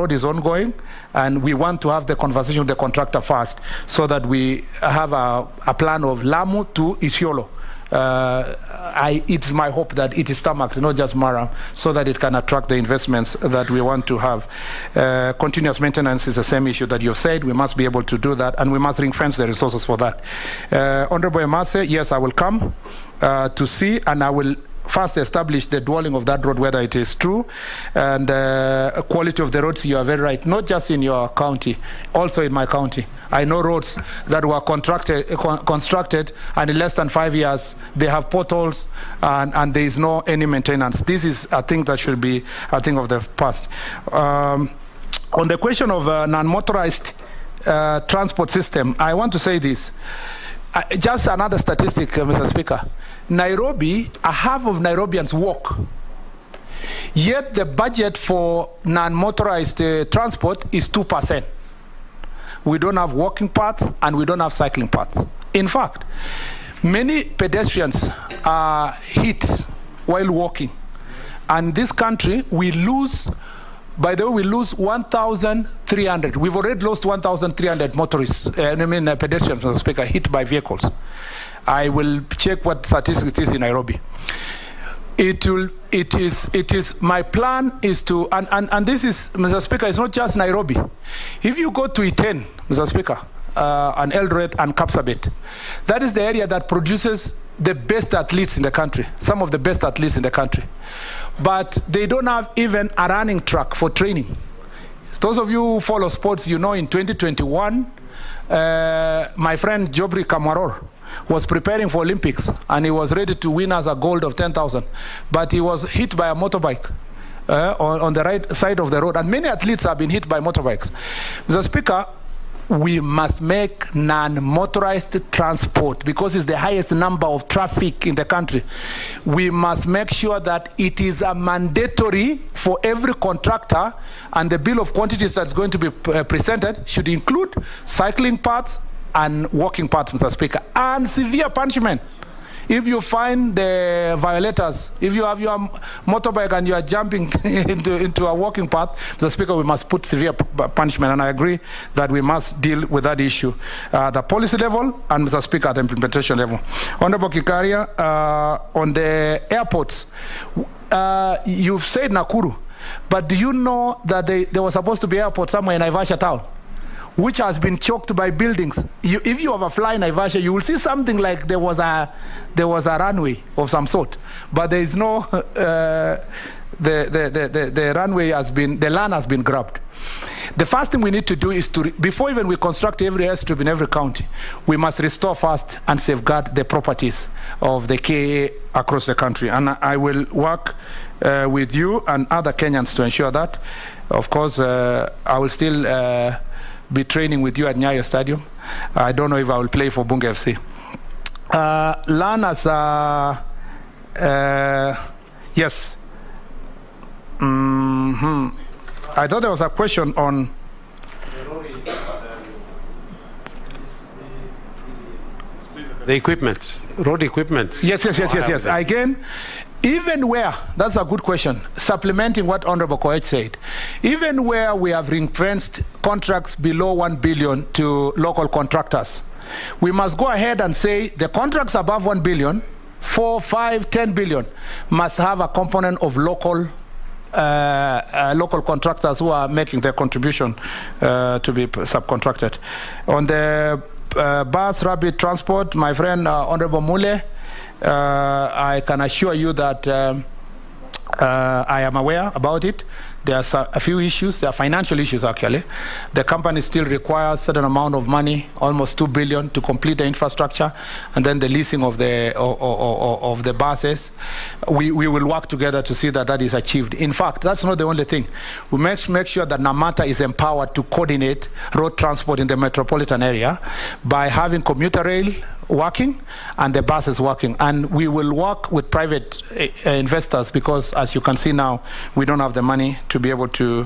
road is ongoing, and we want to have the conversation with the contractor first so that we have a plan of Lamu to Isiolo. It's my hope that it is tarmacked, not just Mara, so that it can attract the investments that we want to have. Continuous maintenance is the same issue that you've said. We must be able to do that, and we must ring fence the resources for that. Honorable Emase, yes, I will come to see, and I will first establish the dwelling of that road, whether it is true, and quality of the roads. You are very right, not just in your county, also in my county. I know roads that were constructed, and in less than 5 years they have potholes, and there is no any maintenance. This is a thing that should be a thing of the past. On the question of non-motorized transport system, I want to say this. Just another statistic, Mr. Speaker. Nairobi, a half of Nairobians walk. Yet the budget for non-motorized transport is 2%. We don't have walking paths and we don't have cycling paths. In fact, many pedestrians are hit while walking. And this country, we lose, by the way, we lose 1,300. We've already lost 1,300 motorists, pedestrians, Mr. Speaker, hit by vehicles. I will check what statistics it is in Nairobi. It is, my plan is to, and this is, Mr. Speaker, it's not just Nairobi. If you go to Iten, Mr. Speaker, and Eldoret and Kapsabet, that is the area that produces the best athletes in the country, some of the best athletes in the country. But they don't have even a running track for training. Those of you who follow sports, you know in 2021, my friend Jobri Kamaror was preparing for Olympics, and he was ready to win as a gold of 10,000. But he was hit by a motorbike on the right side of the road. And many athletes have been hit by motorbikes. Mr. Speaker, we must make non-motorized transport, because it's the highest number of traffic in the country. We must make sure that it is a mandatory for every contractor, and the bill of quantities that's going to be presented should include cycling paths and walking paths, Mr. Speaker, and severe punishment. If you find the violators, if you have your motorbike and you are jumping into a walking path, Mr. Speaker, we must put severe punishment, and I agree that we must deal with that issue at the policy level and, Mr. Speaker, at the implementation level. Honorable Kikaria, on the airports, you've said Nakuru, but do you know that there was supposed to be an airport somewhere in Naivasha town, which has been choked by buildings? If you ever fly in Naivasha, you will see something like there was a runway of some sort, but there is no, the runway has been, the land has been grabbed. The first thing we need to do is to, before even we construct every airstrip in every county, we must restore first and safeguard the properties of the KA across the country. And I will work with you and other Kenyans to ensure that. Of course, I will still be training with you at Nyayo Stadium. I don't know if I will play for Bunge FC. Learners, yes. I thought there was a question on the equipment, road equipment. Yes. Again, even where, that's a good question, supplementing what Honorable Koech said, even where we have ring-fenced contracts below 1 billion to local contractors, we must go ahead and say the contracts above 1 billion, 4, 5, 10 billion must have a component of local contractors who are making their contribution to be subcontracted. On the bus rapid transport, my friend Honorable Mule, I can assure you that I am aware about it. There are a few issues. There are financial issues, actually. The company still requires a certain amount of money, almost 2 billion, to complete the infrastructure, and then the leasing of the buses. We will work together to see that that is achieved. In fact, that's not the only thing. We make sure that Namata is empowered to coordinate road transport in the metropolitan area by having commuter rail working and the buses working. And we will work with private investors, because as you can see now, we don't have the money to be able to